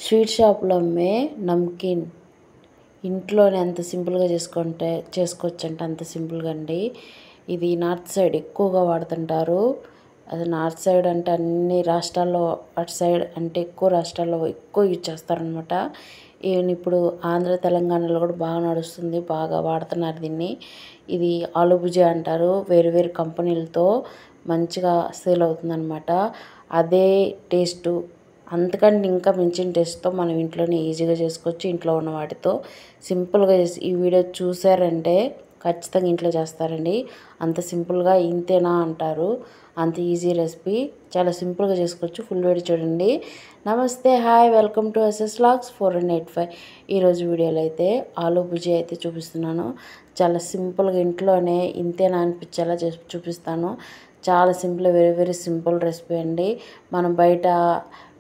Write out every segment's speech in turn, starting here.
Sweet షాప్లో అమ్మే నమ్కీన్ ఇంట్లోనే ఎంత సింపుల్గా చేసుకోవచ్చంటే అంత సింపుల్గా అండి. ఇది నార్త్ సైడ్ ఎక్కువగా వాడుతుంటారు. అది నార్త్ సైడ్ అంటే అన్ని రాష్ట్రాల్లో, అటు సైడ్ అంటే ఎక్కువ రాష్ట్రాల్లో ఎక్కువ యూజ్ చేస్తారనమాట. ఈవెన్ ఇప్పుడు ఆంధ్ర తెలంగాణలో కూడా బాగా నడుస్తుంది, బాగా వాడుతున్నారు దీన్ని. ఇది ఆలు భుజియా అంటారు. వేరు వేరు కంపెనీలతో మంచిగా సేల్ అవుతుందన్నమాట. అదే టేస్టు, అంతకంటే ఇంకా మించిన టేస్ట్తో మనం ఇంట్లోనే ఈజీగా చేసుకోవచ్చు. ఇంట్లో ఉన్న వాటితో సింపుల్గా చేసి ఈ వీడియో చూసారంటే ఖచ్చితంగా ఇంట్లో చేస్తారండి. అంత సింపుల్గా ఇంతేనా అంటారు. అంత ఈజీ రెసిపీ, చాలా సింపుల్గా చేసుకోవచ్చు. ఫుల్ వీడియో చూడండి. నమస్తే, hi, welcome to SS vlogs 485. ఈరోజు వీడియోలో అయితే ఆలు భుజియా అయితే చూపిస్తున్నాను. చాలా సింపుల్గా ఇంట్లోనే ఇంతేనా అనిపించేలా చూపిస్తాను. చాలా simple, very very simple recipe అండి. మనం బయట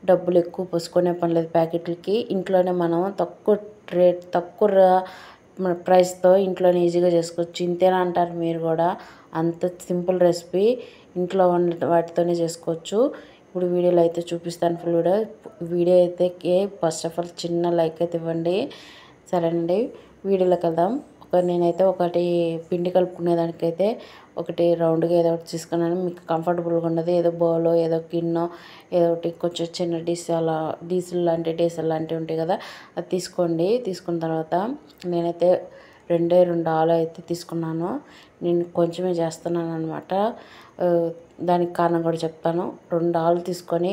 డబ్బులు ఎక్కువ పోసుకునే పని లేదు ప్యాకెట్లకి. ఇంట్లోనే మనం తక్కువ ప్రైస్తో ఇంట్లోనే ఈజీగా చేసుకోవచ్చు. ఇంతేనా అంటారు మీరు కూడా. అంత సింపుల్ రెసిపీ ఇంట్లో ఉన్న వాటితోనే చేసుకోవచ్చు. ఇప్పుడు వీడియోలో అయితే చూపిస్తాను ఫుల్ వీడియో అయితే ఫస్ట్ ఆఫ్ ఆల్ చిన్న లైక్ అయితే ఇవ్వండి. సరేనండి, వీడియోలోకి వెళ్దాం. నేనైతే ఒకటి పిండి కలుపుకునేదానికైతే ఒకటి రౌండ్గా ఏదో ఒకటి తీసుకున్నాను. మీకు కంఫర్టబుల్గా ఉన్నది ఏదో బౌలో, ఏదో గిన్నె, ఏదో ఒకటి కొంచెం చిన్న డీజిల్ లాంటివి ఉంటాయి కదా, అది తీసుకోండి. తీసుకున్న తర్వాత నేనైతే రెండు ఆలు అయితే తీసుకున్నాను. నేను కొంచెమే చేస్తున్నాను అనమాట. దానికి కారణం కూడా చెప్తాను. 2 ఆలు తీసుకొని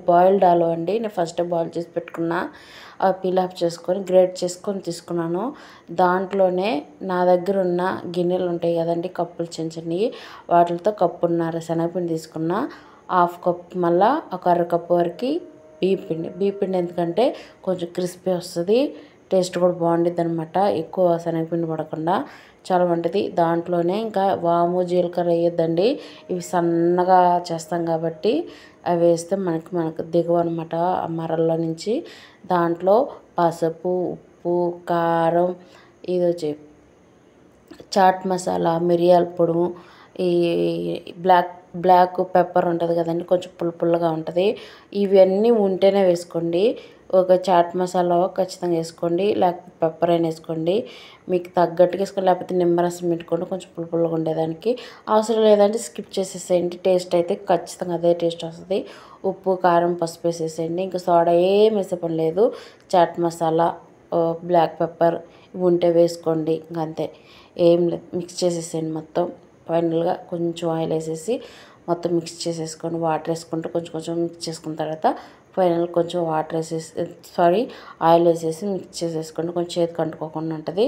బాయిల్డ్ ఆలు అండి. నేను ఫస్ట్ బాయిల్ చేసి పెట్టుకున్నా. పీల్ ఆఫ్ చేసుకొని గ్రేట్ చేసుకొని తీసుకున్నాను. దాంట్లోనే నా దగ్గర ఉన్న గిన్నెలు ఉంటాయి కదండి, కప్పులు చిన్నవి, వాటితో కప్పున్నర శనగపిండి తీసుకున్నా. హాఫ్ కప్ మళ్ళీ ఒక అరకప్పు వరకు బియ్యపిండి ఎందుకంటే కొంచెం క్రిస్పీ వస్తుంది, టేస్ట్ కూడా బాగుంటుంది అనమాట. ఎక్కువ శనగపిండి పడకుండా చాలా బాగుంటుంది. దాంట్లోనే ఇంకా వాము, జీలకర్ర వేయొద్దండి. ఇవి సన్నగా చేస్తాం కాబట్టి అవి వేస్తే మనకు దిగవు అనమాట ఆ మరల్లో నుంచి. దాంట్లో పసుపు, ఉప్పు, కారం, ఇది వచ్చి చాట్ మసాలా, మిరియాల పొడి, ఈ బ్లాక్ పెప్పర్ ఉంటుంది కదండి, కొంచెం పుల్లగా ఉంటుంది. ఇవన్నీ ఉంటేనే వేసుకోండి. ఒక చాట్ మసాలా ఖచ్చితంగా వేసుకోండి, లేకపోతే పెప్పర్ అయినా వేసుకోండి. మీకు తగ్గట్టుగా వేసుకోండి, లేకపోతే నిమ్మరసం పెట్టుకోండి కొంచెం పుల్లగా ఉండేదానికి. అవసరం లేదంటే స్కిప్ చేసేసేయండి. టేస్ట్ అయితే ఖచ్చితంగా అదే టేస్ట్ వస్తుంది. ఉప్పు, కారం, పసుపు వేసేసేయండి. ఇంకా సోడా ఏం వేసే పని లేదు. చాట్ మసాలా, బ్లాక్ పెప్పర్ ఇవి ఉంటే వేసుకోండి. ఇంకంతే, ఏం లేదు. మిక్స్ చేసేసేయండి మొత్తం. ఫైనల్గా కొంచెం ఆయిల్ వేసేసి మొత్తం మిక్స్ చేసేసుకొని వాటర్ వేసుకుంటూ కొంచెం మిక్స్ చేసుకున్న తర్వాత ఫైనల్ కొంచెం ఆయిల్ వేసేసి మిక్స్ చేసేసుకోండి. కొంచెం చేతికి అంటుకోకుండా ఉంటుంది.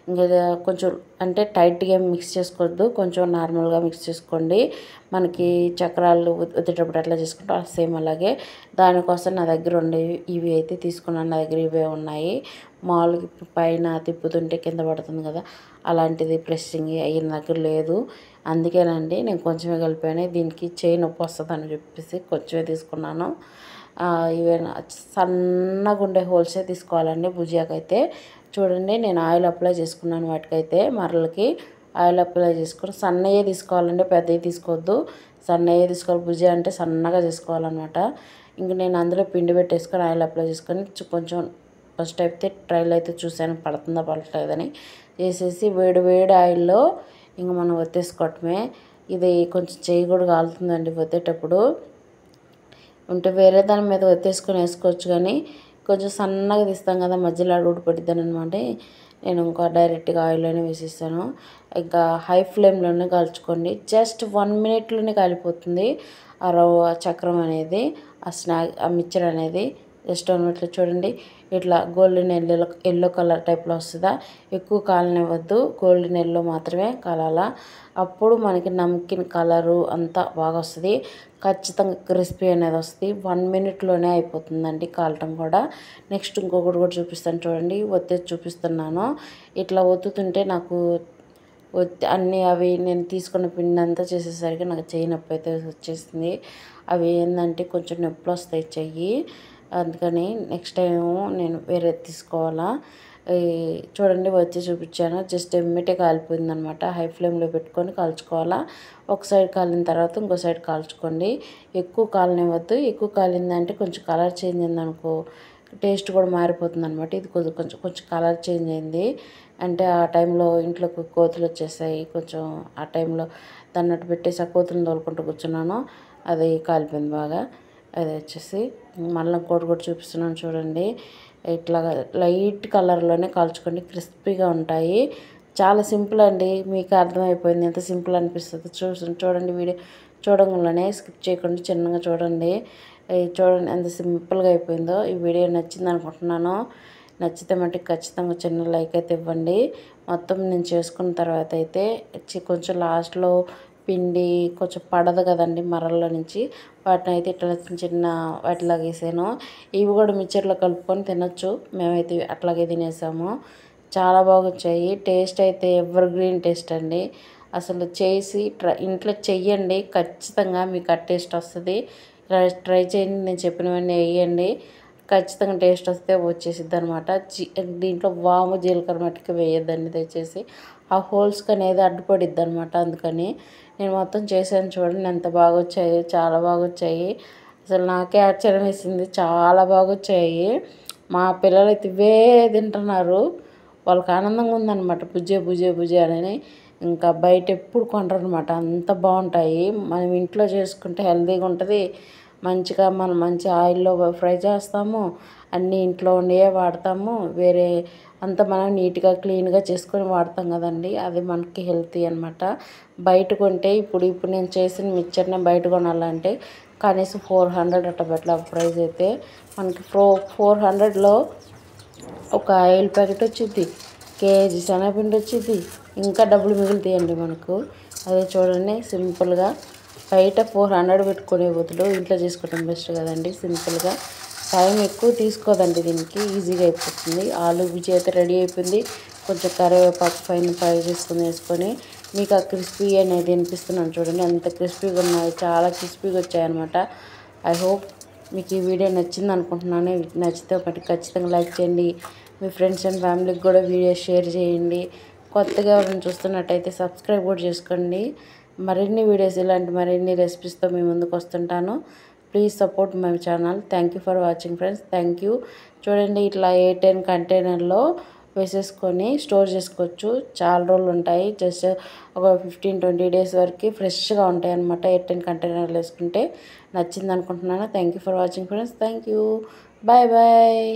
ఇంకా కొంచెం అంటే టైట్గా మిక్స్ చేసుకోవద్దు, కొంచెం నార్మల్గా మిక్స్ చేసుకోండి. మనకి చక్రాలు వద్దేటప్పుడు ఎట్లా చేసుకుంటాం సేమ్ అలాగే. దానికోసం నా దగ్గర ఇవి అయితే తీసుకున్నాను. నా దగ్గర ఇవే ఉన్నాయి. మామూలుగా పైన తిప్పుతుంటే కింద పడుతుంది కదా, అలాంటిది ప్రెస్సింగ్ అయిన దగ్గర లేదు. అందుకేనండి నేను కొంచెమే కలిపాను. దీనికి చేయి నొప్పి వస్తుందని చెప్పేసి కొంచెమే తీసుకున్నాను. ఇవేనా సన్నగా ఉండే హోల్సే తీసుకోవాలండి భుజియాకైతే. చూడండి, నేను ఆయిల్ అప్లై చేసుకున్నాను వాటికైతే, మరలకి ఆయిల్ అప్లై చేసుకుని సన్నయే తీసుకోవాలండి, పెద్దవి తీసుకోవద్దు. సన్నయే తీసుకోవాలి. భుజియా అంటే సన్నగా చేసుకోవాలన్నమాట. ఇంక నేను అందులో పిండి పెట్టేసుకొని ఆయిల్ అప్లై చేసుకొని కొంచెం ఫస్ట్ అయితే ట్రైల్ అయితే చూశాను పడుతుందా పడట్లేదని వేసేసి వేడి ఆయిల్లో ఇంక మనం ఒత్తేసుకోవటమే. ఇది కొంచెం చేయి కూడా కాలుతుందండి ఒత్తేటప్పుడు. ఉంటే వేరే దాని మీద ఒత్తేసుకొని వేసుకోవచ్చు, కానీ కొంచెం సన్నగా తీస్తాం కదా, మధ్యలో అడుగు పడిద్దని అనమాట. నేను ఇంకా డైరెక్ట్గా ఆయిల్లోనే వేసేస్తాను. ఇంకా హై ఫ్లేమ్లోనే కాల్చుకోండి. జస్ట్ 1 మినిట్లోనే కాలిపోతుంది ఆ చక్రం అనేది, ఆ మిక్చర్ అనేది. జస్ట్ 1 మినిట్లో చూడండి ఇట్లా గోల్డెన్ ఎల్లో కలర్ టైప్లో వస్తుందా. ఎక్కువ కాలనివ్వద్దు, గోల్డెన్ ఎల్లో మాత్రమే కాలాలా. అప్పుడు మనకి నమ్కిన్ కలరు అంతా బాగా వస్తుంది. ఖచ్చితంగా క్రిస్పీ అనేది వస్తుంది. 1 మినిట్లోనే అయిపోతుందండి కాలటం కూడా. నెక్స్ట్ ఇంకొకటి కూడా చూపిస్తాను చూడండి. ఒత్తేసి చూపిస్తున్నాను. ఇట్లా ఒత్తుతుంటే నాకు అన్నీ అవి నేను తీసుకున్న పిండి అంతా చేసేసరికి నాకు చెయ్యి నొప్పి అయితే వచ్చేసింది. అవి ఏంటంటే కొంచెం నొప్పులు వస్తాయి చెయ్యి. అందుకని నెక్స్ట్ టైం నేను వేరే తీసుకోవాలా. చూడండి, వచ్చి చూపించాను. జస్ట్ ఎమ్మిటే కాలిపోయిందనమాట. హై ఫ్లేమ్లో పెట్టుకొని కాల్చుకోవాలా. ఒక సైడ్ కాలిన తర్వాత ఇంకో సైడ్ కాల్చుకోండి. ఎక్కువ కాలనివ్వద్దు. ఎక్కువ కాలిందంటే కొంచెం కలర్ చేంజ్ అయిందనుకో టేస్ట్ కూడా మారిపోతుంది అనమాట. ఇది కొంచెం కొంచెం కొంచెం కలర్ చేంజ్ అయింది అంటే ఆ టైంలో ఇంట్లోకి కోతులు వచ్చేసాయి. కొంచెం ఆ టైంలో దాన్ని అటు పెట్టేసి ఆ కోతులను తోలుకుంటూ కూర్చున్నాను. అది కాలిపోయింది బాగా. అది వచ్చేసి మళ్ళీ ఇంకోటి కూడా చూపిస్తున్నాను చూడండి. ఇట్లా లైట్ కలర్లోనే కాల్చుకోండి, క్రిస్పీగా ఉంటాయి. చాలా సింపుల్ అండి, మీకు అర్థమైపోయింది ఎంత సింపుల్ అనిపిస్తుంది. చూడండి వీడియో చూడంగానే స్కిప్ చేయకుండా చిన్నగా చూడండి. చూడండి ఎంత సింపుల్గా అయిపోయిందో. ఈ వీడియో నచ్చింది అనుకుంటున్నాను. నచ్చితే మటుకు ఖచ్చితంగా చిన్న లైక్ అయితే ఇవ్వండి. మొత్తం నేను చేసుకున్న తర్వాత అయితే కొంచెం లాస్ట్లో పిండి కొంచెం పడదు కదండి మరల్లో నుంచి, వాటిని అయితే ఇట్లా చిన్న వాటిలాగా వేసాను. ఇవి కూడా మిక్చర్లో కలుపుకొని తినొచ్చు. మేమైతే అట్లాగే తినేసాము. చాలా బాగా వచ్చాయి. టేస్ట్ అయితే ఎవర్ గ్రీన్ టేస్ట్ అండి. అసలు చేసి ఇంట్లో చెయ్యండి, ఖచ్చితంగా మీకు ఆ టేస్ట్ వస్తుంది. ట్రై చేయండి, నేను చెప్పినవన్నీ వేయండి, ఖచ్చితంగా టేస్ట్ వస్తే వచ్చేసిద్ది అనమాట. దీంట్లో వాము జీలకర్ర మట్టుకు వేయద్దండి దయచేసి, ఆ హోల్స్కి అనేది అడ్డుపడిద్ది అనమాట. అందుకని నేను మొత్తం చేశాను చూడండి ఎంత బాగా వచ్చాయి, చాలా బాగా వచ్చాయి. అసలు నాకే ఆశ్చర్యం వేసింది, చాలా బాగా వచ్చాయి. మా పిల్లలు అయితే ఇవే తింటున్నారు. వాళ్ళకి ఆనందంగా ఉందన్నమాట, బుజ్జే బుజ్జే బుజ్జే అని. ఇంకా బయట ఎప్పుడు కొనరు అనమాట, అంత బాగుంటాయి. మనం ఇంట్లో చేసుకుంటే హెల్తీగా ఉంటుంది. మంచిగా మనం మంచి ఆయిల్లో ఫ్రై చేస్తాము, అన్నీ ఇంట్లో ఉండేవే వాడతాము. వేరే అంతా మనం నీట్గా క్లీన్గా చేసుకొని వాడతాం కదండి, అది మనకి హెల్తీ అనమాట. బయట కొంటే ఇప్పుడు నేను చేసిన మిక్చర్ని బయట కొనాలంటే కనీసం 400 అట్లా పెట్టాలి ప్రైస్ అయితే. మనకి 400లో ఒక ఆయిల్ ప్యాకెట్ వచ్చింది, కేజీ శనగపిండి వచ్చింది, ఇంకా డబ్బులు మిగులుతాయండి మనకు. అదే చూడండి సింపుల్గా బయట 400 పెట్టుకునే బదులు ఇంట్లో చేసుకోవడం బెస్ట్ కదండి. సింపుల్గా టైం ఎక్కువ తీసుకోదండి, దీనికి ఈజీగా అయిపోతుంది. ఆలు బుజ్జి అయితే రెడీ అయిపోయింది. కొంచెం కరివేపాకు పైన ఫ్రై వేసుకొని మీకు ఆ క్రిస్పీ అనేది వినిపిస్తున్నాను చూడండి, అంత క్రిస్పీగా ఉన్నాయి, చాలా క్రిస్పీగా వచ్చాయన్నమాట. ఐ హోప్ మీకు ఈ వీడియో నచ్చింది అనుకుంటున్నాను. నచ్చితే ఒకటి ఖచ్చితంగా లైక్ చేయండి, మీ ఫ్రెండ్స్ అండ్ ఫ్యామిలీకి కూడా వీడియో షేర్ చేయండి. కొత్తగా ఎవరైనా చూస్తున్నట్టయితే సబ్స్క్రైబ్ కూడా చేసుకోండి. మరిన్ని వీడియోస్ ఇలాంటి మరిన్ని రెసిపీస్తో మీ ముందుకు వస్తుంటాను. Please support my channel. Thank you for watching friends, thank you. చూడండి ఇట్లా 8-10 కంటైనర్లో వేసేసుకొని స్టోర్ చేసుకోవచ్చు, చాలా రోజులు ఉంటాయి. జస్ట్ ఒక 15-20 డేస్ వరకు ఫ్రెష్గా ఉంటాయి అన్నమాట. 8-10 కంటైనర్లు వేసుకుంటే. నచ్చింది అనుకుంటున్నాను. Thank you for watching friends, thank you, bye bye.